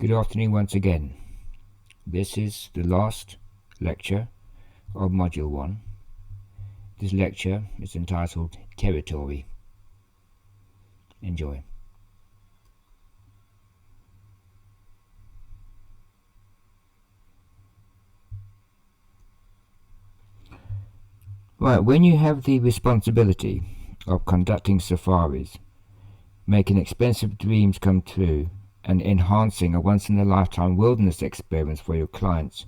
Good afternoon once again. This is the last lecture of Module 1. This lecture is entitled Territory. Enjoy. Right, when you have the responsibility of conducting safaris, making expensive dreams come true, and enhancing a once-in-a-lifetime wilderness experience for your clients,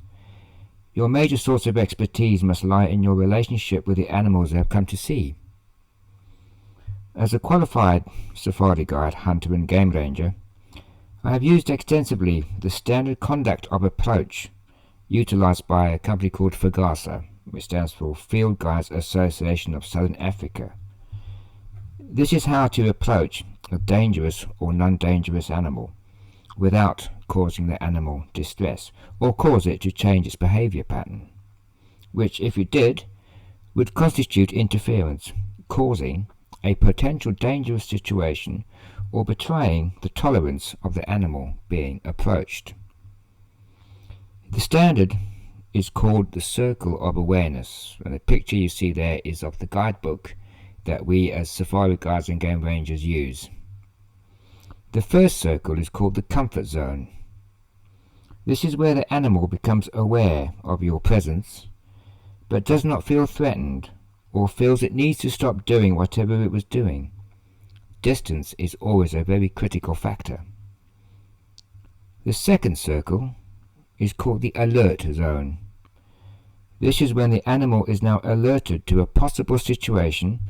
your major source of expertise must lie in your relationship with the animals they have come to see. As a qualified safari guide, hunter and game ranger, I have used extensively the standard conduct of approach utilized by a company called FAGASA, which stands for Field Guides Association of Southern Africa. This is how to approach a dangerous or non-dangerous animal without causing the animal distress, or cause it to change its behavior pattern, which, if it did, would constitute interference, causing a potential dangerous situation or betraying the tolerance of the animal being approached. The standard is called the Circle of Awareness, and the picture you see there is of the guidebook that we as safari guides and game rangers use. The first circle is called the Comfort Zone. This is where the animal becomes aware of your presence, but does not feel threatened or feels it needs to stop doing whatever it was doing. Distance is always a very critical factor. The second circle is called the Alert Zone. This is when the animal is now alerted to a possible situation,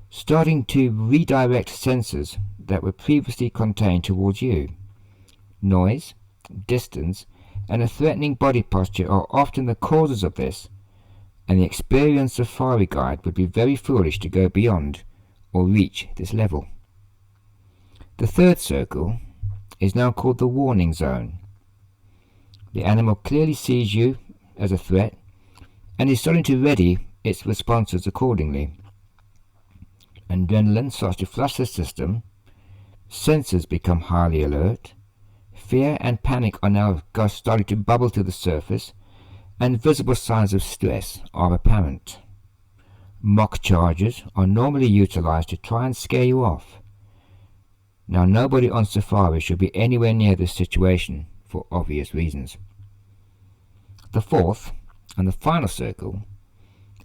starting to redirect sensors that were previously contained towards you. Noise, distance, and a threatening body posture are often the causes of this, and the experienced safari guide would be very foolish to go beyond or reach this level. The third circle is now called the Warning Zone. The animal clearly sees you as a threat and is starting to ready its responses accordingly. Adrenaline starts to flush the system, sensors become highly alert, fear and panic are now starting to bubble to the surface, and visible signs of stress are apparent. Mock charges are normally utilized to try and scare you off. Now, nobody on safari should be anywhere near this situation for obvious reasons. The fourth and the final circle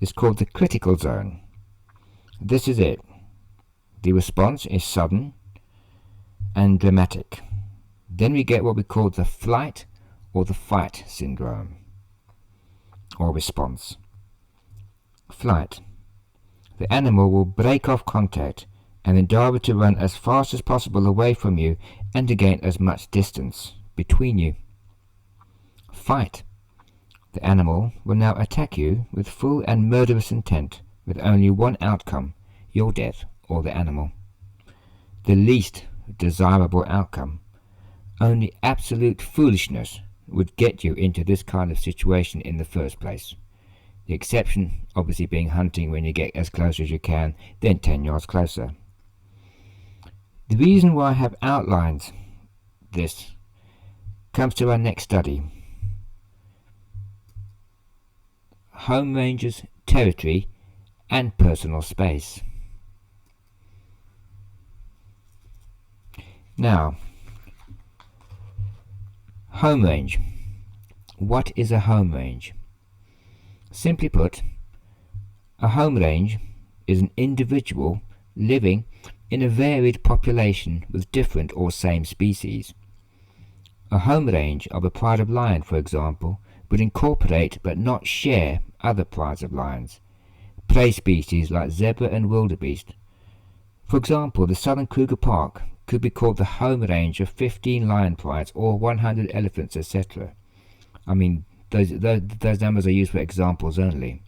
is called the Critical Zone. This is it. The response is sudden and dramatic. Then we get what we call the flight or the fight syndrome, or response. Flight. The animal will break off contact and endeavor to run as fast as possible away from you and to gain as much distance between you. Fight. The animal will now attack you with full and murderous intent, with only one outcome, your death or the animal. The least desirable outcome. Only absolute foolishness would get you into this kind of situation in the first place. The exception obviously being hunting, when you get as close as you can, then 10 yards closer. The reason why I have outlined this comes to our next study. Home rangers, territory and personal space. Now, home range. What is a home range? Simply put, a home range is an individual living in a varied population with different or same species. A home range of a pride of lion, for example, would incorporate but not share other prides of lions. Prey species like zebra and wildebeest. For example, the Southern Kruger Park could be called the home range of 15 lion prides or 100 elephants, etc. I mean, those numbers are used for examples only.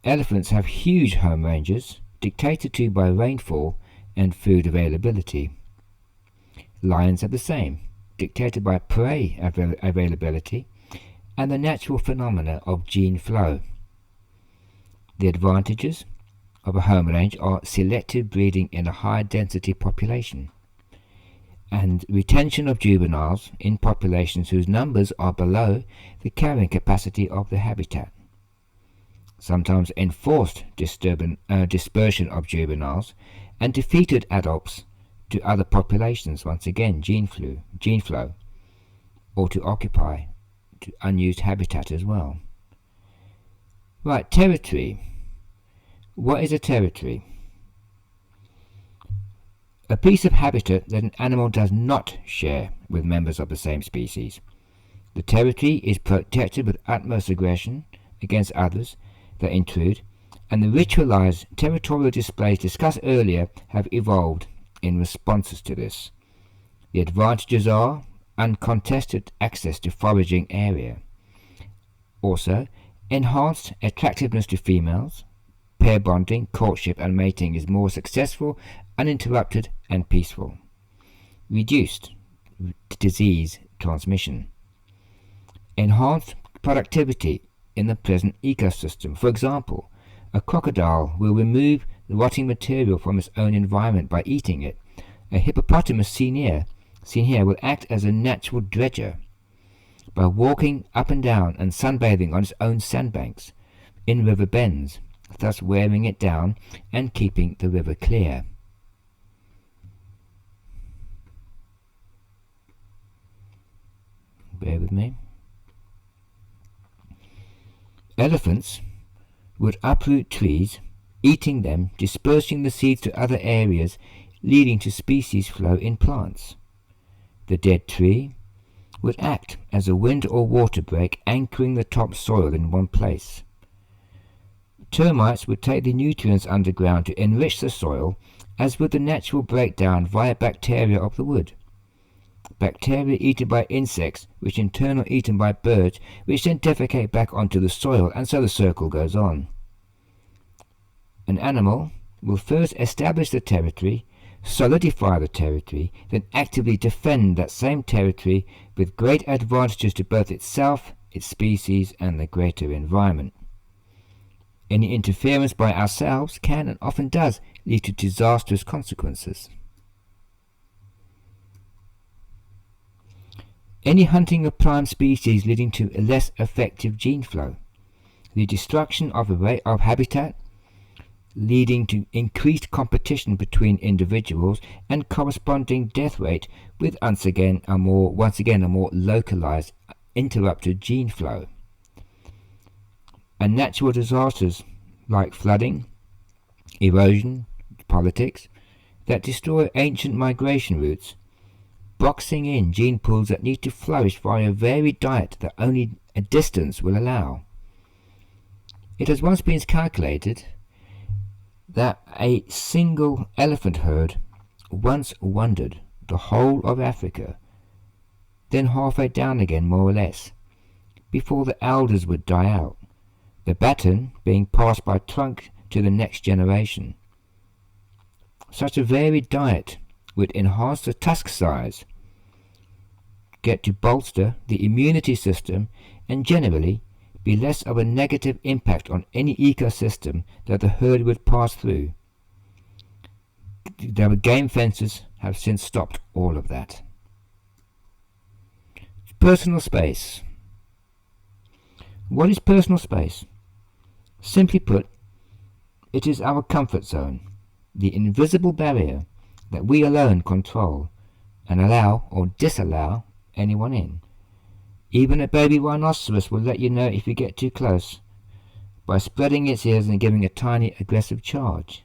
Elephants have huge home ranges, dictated to by rainfall and food availability. Lions have the same, dictated by prey availability and the natural phenomena of gene flow. The advantages of a home range are selective breeding in a high density population. and retention of juveniles in populations whose numbers are below the carrying capacity of the habitat. Sometimes enforced dispersion of juveniles and defeated adults to other populations, once again gene flow, or to occupy to unused habitat as well. Right, territory. What is a territory? A piece of habitat that an animal does not share with members of the same species. The territory is protected with utmost aggression against others that intrude, and the ritualized territorial displays discussed earlier have evolved in responses to this. The advantages are uncontested access to foraging area. Also, enhanced attractiveness to females. Pair bonding, courtship and mating is more successful, uninterrupted and peaceful. Reduced disease transmission. Enhanced productivity in the present ecosystem. For example, a crocodile will remove the rotting material from its own environment by eating it. A hippopotamus seen here will act as a natural dredger by walking up and down and sunbathing on its own sandbanks in river bends, thus wearing it down and keeping the river clear. Bear with me. Elephants would uproot trees, eating them, dispersing the seeds to other areas, leading to species flow in plants. The dead tree would act as a wind or water break, anchoring the topsoil in one place. Termites would take the nutrients underground to enrich the soil, as would the natural breakdown via bacteria of the wood. Bacteria eaten by insects, which in turn are eaten by birds, which then defecate back onto the soil, and so the circle goes on. An animal will first establish the territory, solidify the territory, then actively defend that same territory with great advantages to both itself, its species, and the greater environment. Any interference by ourselves can and often does lead to disastrous consequences. Any hunting of prime species leading to a less effective gene flow. The destruction of habitat leading to increased competition between individuals and corresponding death rate with once again a more localized interrupted gene flow. And natural disasters like flooding, erosion, politics that destroy ancient migration routes, boxing in gene pools that need to flourish via a varied diet that only a distance will allow. It has once been calculated that a single elephant herd once wandered the whole of Africa, then halfway down again more or less, before the elders would die out, the baton being passed by trunk to the next generation. Such a varied diet would enhance the tusk size, get to bolster the immunity system, and generally be less of a negative impact on any ecosystem that the herd would pass through. The game fences have since stopped all of that. Personal space. What is personal space? Simply put, it is our comfort zone, the invisible barrier that we alone control and allow or disallow anyone in. Even a baby rhinoceros will let you know if you get too close by spreading its ears and giving a tiny aggressive charge.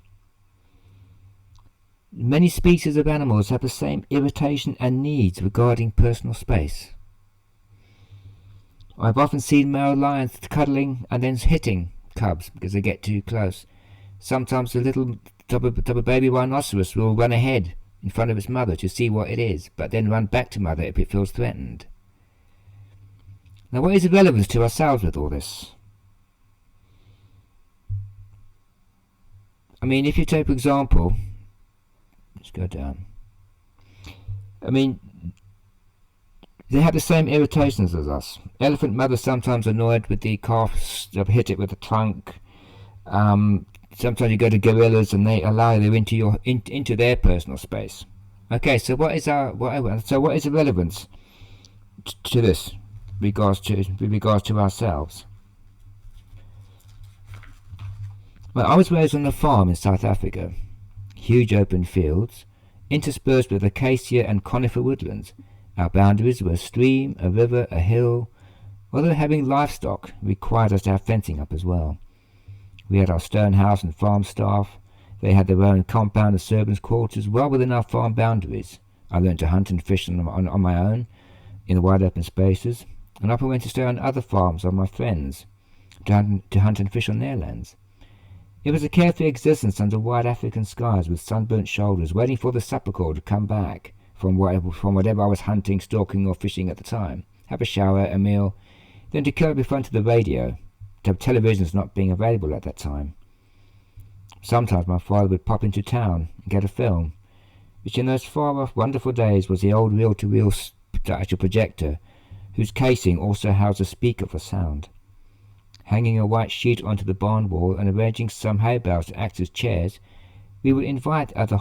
Many species of animals have the same irritation and needs regarding personal space. I've often seen male lions cuddling and then hitting cubs because they get too close. Sometimes the little baby rhinoceros will run ahead in front of its mother to see what it is, but then run back to mother if it feels threatened. Now, what is the relevance to ourselves with all this? I mean, if you take, for example, let's go down. I mean, they have the same irritations as us. Elephant mothers sometimes annoyed with the calf, hit it with a trunk. Sometimes you go to gorillas and they allow you into their personal space. Okay, so what is the relevance to this with regards to ourselves? Well, I was raised on a farm in South Africa. Huge open fields, interspersed with acacia and conifer woodlands. Our boundaries were a stream, a river, a hill, although having livestock required us to have fencing up as well. We had our stone house and farm staff. They had their own compound and servants' quarters well within our farm boundaries. I learned to hunt and fish on my own in the wide open spaces, and often went to stay on other farms of my friends to hunt and fish on their lands. It was a carefree existence under wide African skies with sunburnt shoulders, waiting for the supper call to come back from whatever I was hunting, stalking, or fishing at the time. Have a shower, a meal, then to curl up in front of the radio, televisions not being available at that time. Sometimes my father would pop into town and get a film, which in those far-off wonderful days was the old reel-to-reel actual projector, whose casing also housed a speaker for sound. Hanging a white sheet onto the barn wall and arranging some hay bales to act as chairs, we would invite other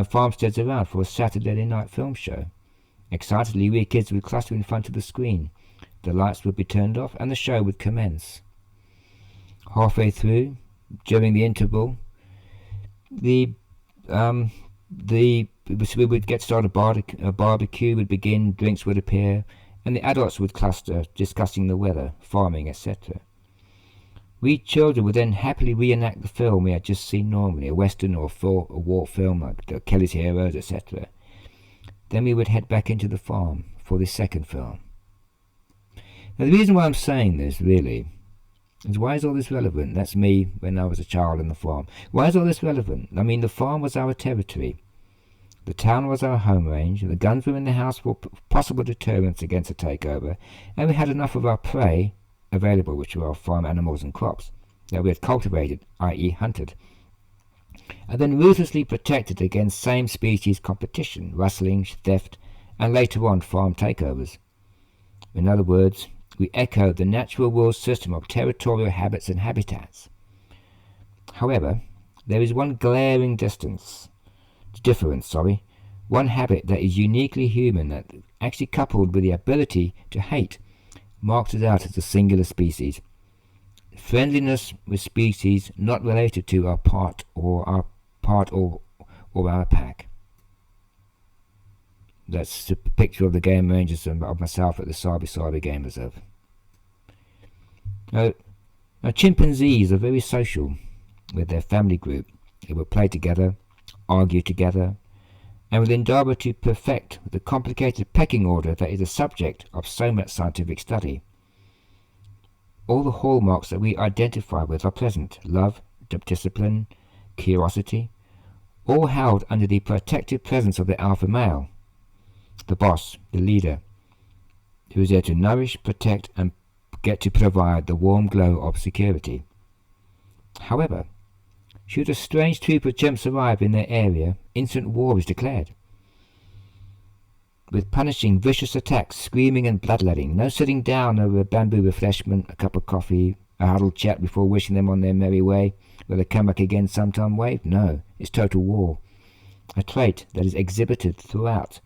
farmsteads around for a Saturday night film show. Excitedly, we kids would cluster in front of the screen. The lights would be turned off and the show would commence. Halfway through, during the interval, we would get started. A barbecue would begin, drinks would appear, and the adults would cluster, discussing the weather, farming, etc. We children would then happily reenact the film we had just seen normally, a western or a war film like Kelly's Heroes, etc. Then we would head back into the farm for the second film. Now the reason why I'm saying this, really, is why is all this relevant? That's me when I was a child on the farm. Why is all this relevant? I mean, the farm was our territory. The town was our home range. The guns were in the house for possible deterrence against a takeover, and we had enough of our prey available, which were our farm animals and crops, that we had cultivated, i.e. hunted, and then ruthlessly protected against same-species competition, rustling, theft, and later on farm takeovers. In other words, we echoed the natural world system of territorial habits and habitats. However, there is one glaring difference, one habit that is uniquely human that actually coupled with the ability to hate marks us out as a singular species. Friendliness with species not related to our part or our pack. That's a picture of the game rangers of myself at the Sabi Game Reserve. Now, chimpanzees are very social with their family group. They will play together, argue together, and will endeavour to perfect the complicated pecking order that is the subject of so much scientific study. All the hallmarks that we identify with are present: love, discipline, curiosity, all held under the protective presence of the alpha male, the boss, the leader, who is there to nourish, protect, and get to provide the warm glow of security. However, should a strange troop of chimps arrive in their area, instant war is declared. With punishing, vicious attacks, screaming and bloodletting, no sitting down over a bamboo refreshment, a cup of coffee, a huddled chat before wishing them on their merry way, will they come back again sometime wave? No, it's total war, a trait that is exhibited throughout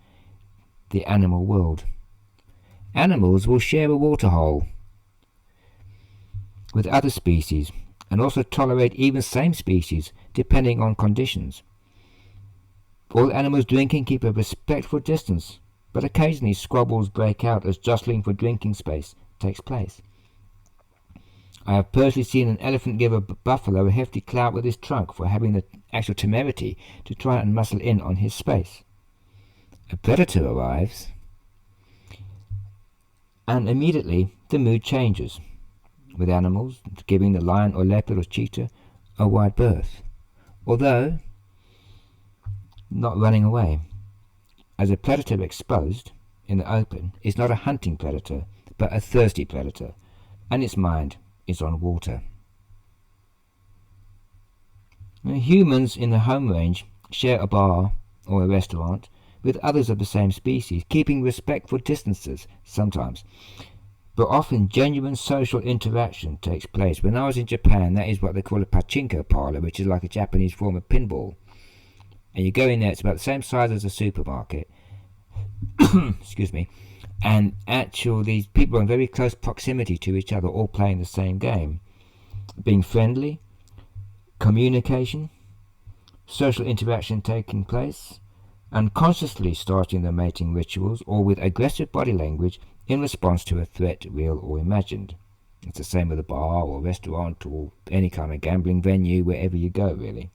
the animal world. Animals will share a waterhole with other species, and also tolerate even same species, depending on conditions. All animals drinking keep a respectful distance, but occasionally squabbles break out as jostling for drinking space takes place. I have personally seen an elephant give a buffalo a hefty clout with his trunk for having the actual temerity to try and muscle in on his space. A predator arrives, and immediately the mood changes, with animals giving the lion or leopard or cheetah a wide berth, although not running away, as a predator exposed in the open is not a hunting predator but a thirsty predator, and its mind is on water. Now, humans in the home range share a bar or a restaurant with others of the same species, keeping respectful distances sometimes, but often genuine social interaction takes place. When I was in Japan, that is what they call a pachinko parlor, which is like a Japanese form of pinball. And you go in there, it's about the same size as a supermarket. Excuse me. And these people are in very close proximity to each other, all playing the same game. Being friendly, communication, social interaction taking place, unconsciously starting the mating rituals, or with aggressive body language in response to a threat, real or imagined. It's the same with a bar or restaurant or any kind of gambling venue, wherever you go, really.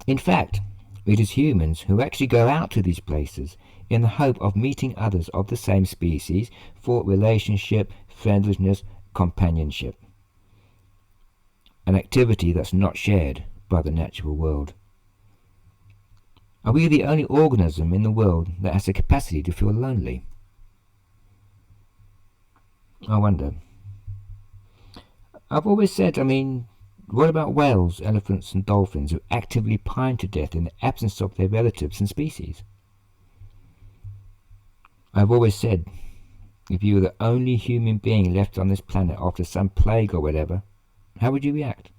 In fact, it is humans who actually go out to these places in the hope of meeting others of the same species for relationship, friendliness, companionship. An activity that's not shared by the natural world. Are we the only organism in the world that has the capacity to feel lonely? I wonder. I've always said, what about whales, elephants and dolphins who actively pine to death in the absence of their relatives and species? I've always said, if you were the only human being left on this planet after some plague or whatever, how would you react?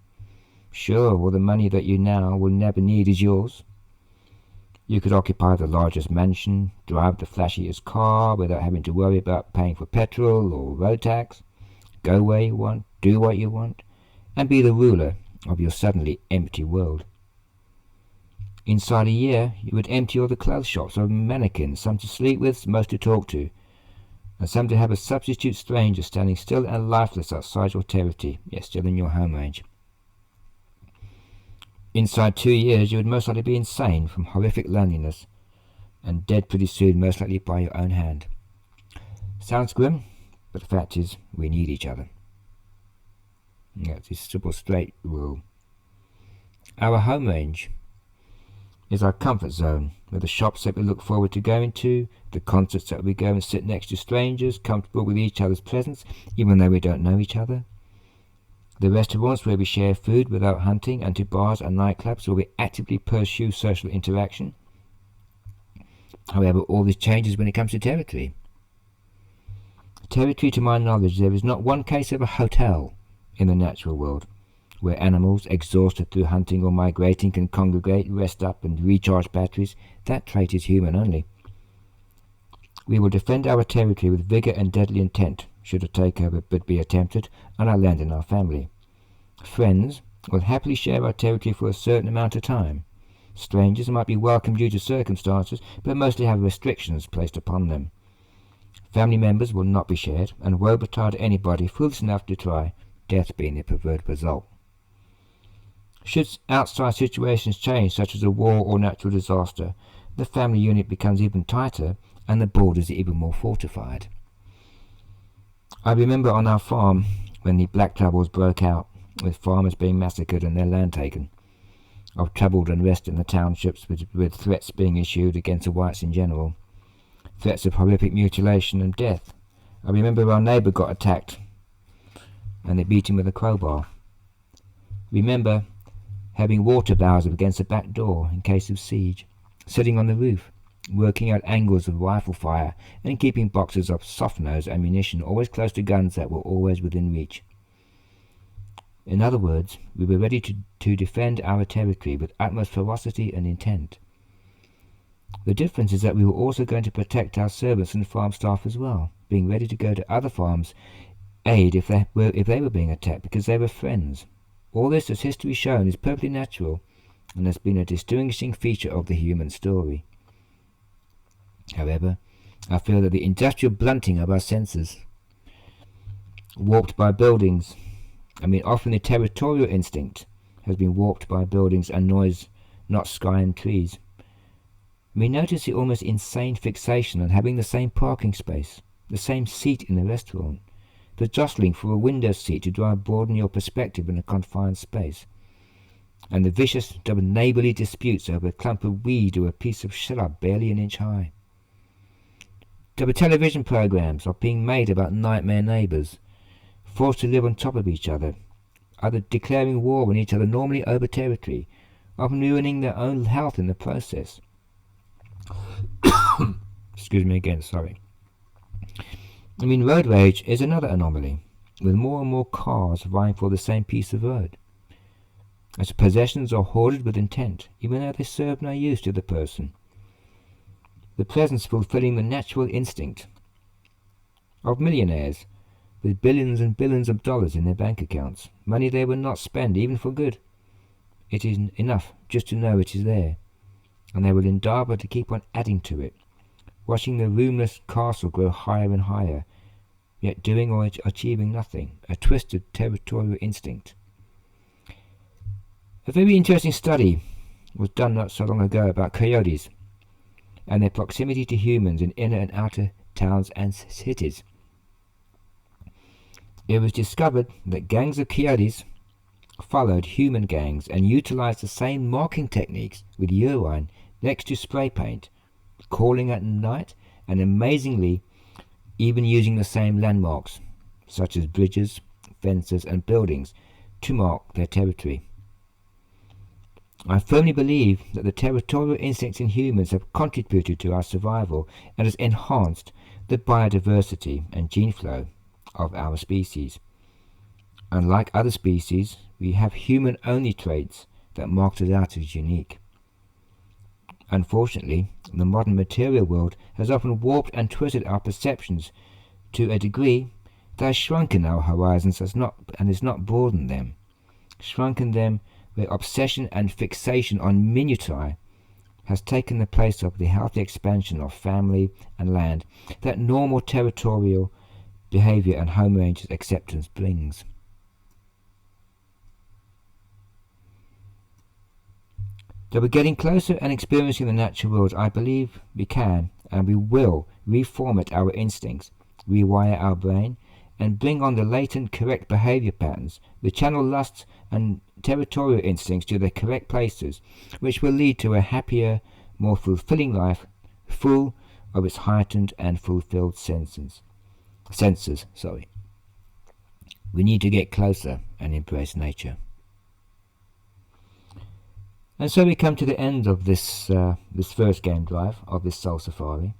Sure, all the money that you now will never need is yours. You could occupy the largest mansion, drive the flashiest car without having to worry about paying for petrol or road tax, go where you want, do what you want, and be the ruler of your suddenly empty world. Inside a year, you would empty all the clothes shops of mannequins, some to sleep with, most to talk to, and some to have a substitute stranger standing still and lifeless outside your territory, yet still in your home range. Inside 2 years, you would most likely be insane from horrific loneliness, and dead pretty soon, most likely by your own hand. Sounds grim, but the fact is, we need each other. That's a simple, straight rule. Our home range is our comfort zone, with the shops that we look forward to going to, the concerts that we go and sit next to strangers, comfortable with each other's presence, even though we don't know each other. The restaurants where we share food without hunting, and to bars and nightclubs where we actively pursue social interaction. However, all this changes when it comes to territory. Territory, to my knowledge, there is not one case of a hotel in the natural world where animals, exhausted through hunting or migrating, can congregate, rest up, and recharge batteries. That trait is human only. We will defend our territory with vigor and deadly intent, should a takeover be attempted, on our land and our family. Friends will happily share our territory for a certain amount of time. Strangers might be welcome due to circumstances, but mostly have restrictions placed upon them. Family members will not be shared, and woe betide anybody foolish enough to try, death being the preferred result. Should outside situations change, such as a war or natural disaster, the family unit becomes even tighter, and the borders are even more fortified. I remember on our farm when the black troubles broke out, with farmers being massacred and their land taken, of troubled unrest in the townships, with threats being issued against the whites in general, threats of horrific mutilation and death. I remember our neighbour got attacked, and they beat him with a crowbar. Remember having water barrels against the back door in case of siege, sitting on the roof, working out angles of rifle fire, and keeping boxes of soft-nose ammunition always close to guns that were always within reach. In other words, we were ready to defend our territory with utmost ferocity and intent. The difference is that we were also going to protect our servants and farm staff as well, being ready to go to other farms' aid if they were being attacked, because they were friends. All this, as history has shown, is perfectly natural, and has been a distinguishing feature of the human story. However, I feel that the industrial blunting of our senses, warped by buildings, often the territorial instinct has been warped by buildings and noise, not sky and trees. We notice the almost insane fixation on having the same parking space, the same seat in the restaurant, the jostling for a window seat to try and broaden your perspective in a confined space, and the vicious neighbourly disputes over a clump of weed or a piece of shrub barely an inch high. There were television programs are being made about nightmare neighbours, forced to live on top of each other, either declaring war on each other normally over territory, often ruining their own health in the process. Excuse me again, sorry. Road rage is another anomaly, with more and more cars vying for the same piece of road. as possessions are hoarded with intent, even though they serve no use to the person. The presence fulfilling the natural instinct of millionaires with billions and billions of dollars in their bank accounts, money they will not spend even for good. It is enough just to know it is there, and they will endeavour to keep on adding to it, watching the roomless castle grow higher and higher, yet doing or achieving nothing, a twisted territorial instinct. A very interesting study was done not so long ago about coyotes and their proximity to humans in inner and outer towns and cities. It was discovered that gangs of coyotes followed human gangs and utilized the same marking techniques with urine next to spray paint, calling at night, and amazingly even using the same landmarks, such as bridges, fences and buildings, to mark their territory. I firmly believe that the territorial instincts in humans have contributed to our survival and has enhanced the biodiversity and gene flow of our species. Unlike other species, we have human-only traits that mark us out as unique. Unfortunately, the modern material world has often warped and twisted our perceptions to a degree that has shrunken our horizons and has not broadened them, shrunken them where obsession and fixation on minutiae has taken the place of the healthy expansion of family and land that normal territorial behavior and homogeneous acceptance brings. Though we're getting closer and experiencing the natural world, I believe we can and we will reformat our instincts, rewire our brain, and bring on the latent correct behavior patterns, the channel lusts and territorial instincts to their correct places, which will lead to a happier, more fulfilling life, full of its heightened and fulfilled senses. We need to get closer and embrace nature. And so we come to the end of this first game drive of this Soul Safari.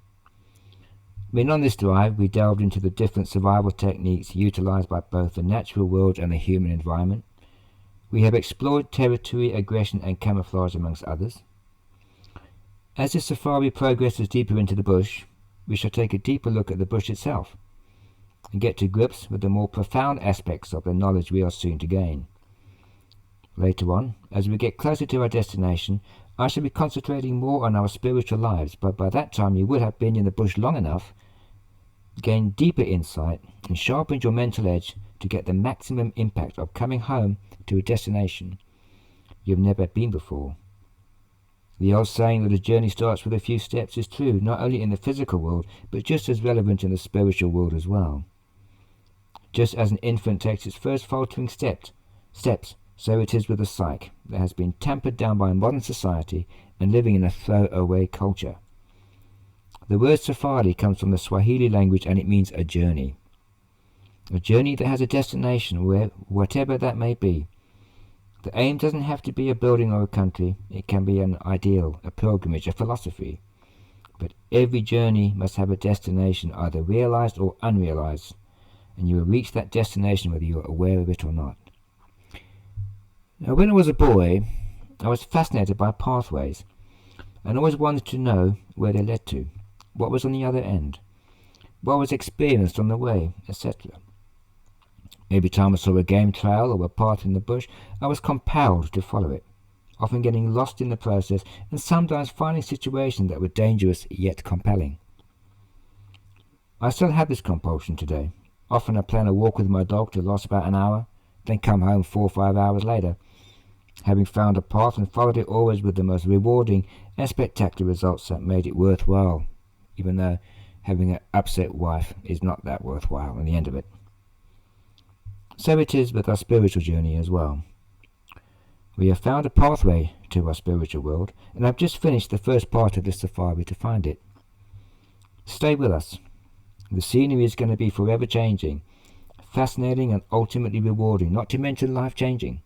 On this drive, we delved into the different survival techniques utilized by both the natural world and the human environment. We have explored territory, aggression, and camouflage, amongst others. As this safari progresses deeper into the bush, we shall take a deeper look at the bush itself and get to grips with the more profound aspects of the knowledge we are soon to gain. Later on, as we get closer to our destination, I shall be concentrating more on our spiritual lives, but by that time you will have been in the bush long enough, gained deeper insight, and sharpened your mental edge to get the maximum impact of coming home to a destination you've never been before. The old saying that a journey starts with a few steps is true, not only in the physical world, but just as relevant in the spiritual world as well. Just as an infant takes its first faltering steps, so it is with the psyche that has been tampered down by modern society and living in a throwaway culture. The word safari comes from the Swahili language and it means a journey. A journey that has a destination, whatever that may be. The aim doesn't have to be a building or a country. It can be an ideal, a pilgrimage, a philosophy. But every journey must have a destination, either realized or unrealized, and you will reach that destination whether you are aware of it or not. Now, when I was a boy, I was fascinated by pathways and always wanted to know where they led to, what was on the other end, what was experienced on the way, etc. Every time I saw a game trail or a path in the bush, I was compelled to follow it, often getting lost in the process and sometimes finding situations that were dangerous yet compelling. I still have this compulsion today. Often I plan a walk with my dog to last about an hour, then come home 4 or 5 hours later, having found a path and followed it always with the most rewarding and spectacular results that made it worthwhile, even though having an upset wife is not that worthwhile in the end of it. So it is with our spiritual journey as well. We have found a pathway to our spiritual world, and I've just finished the first part of this safari to find it. Stay with us. The scenery is going to be forever changing, fascinating and ultimately rewarding, not to mention life-changing.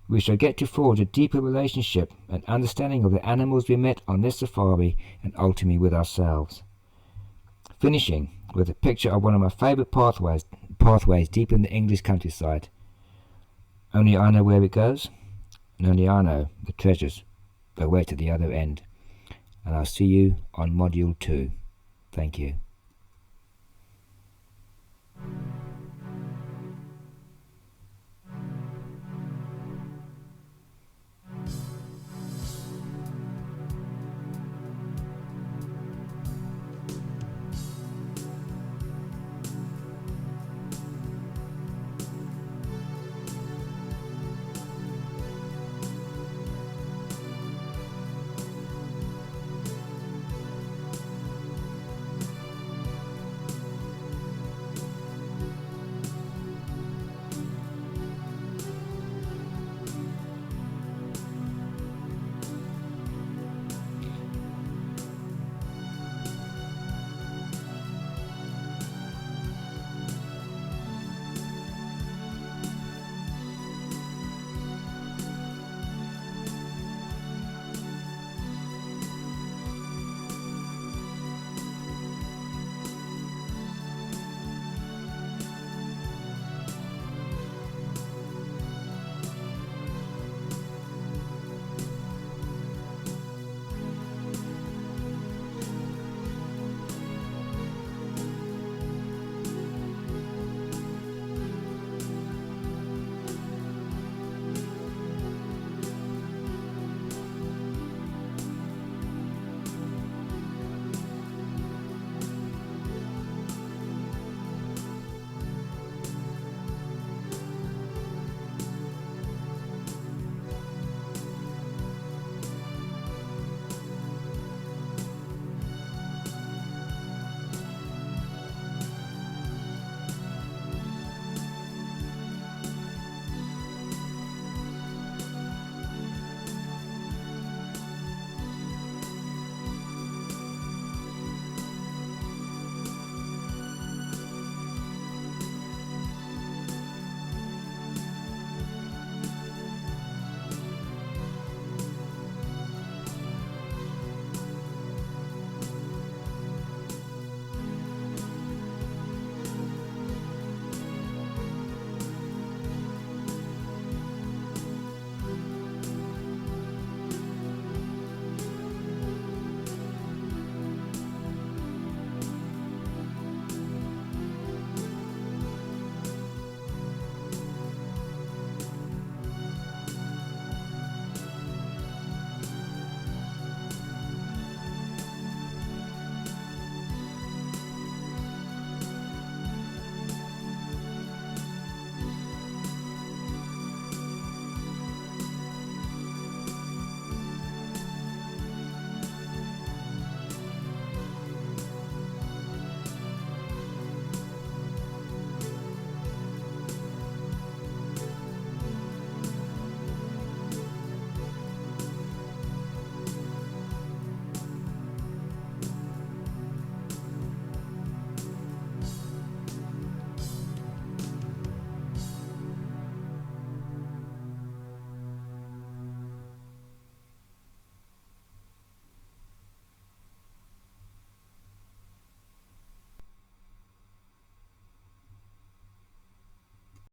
We shall get to forge a deeper relationship and understanding of the animals we met on this safari and ultimately with ourselves. Finishing with a picture of one of my favourite pathways deep in the English countryside. Only I know where it goes, And only I know the treasures that wait at the other end. And I'll see you on Module 2. Thank you.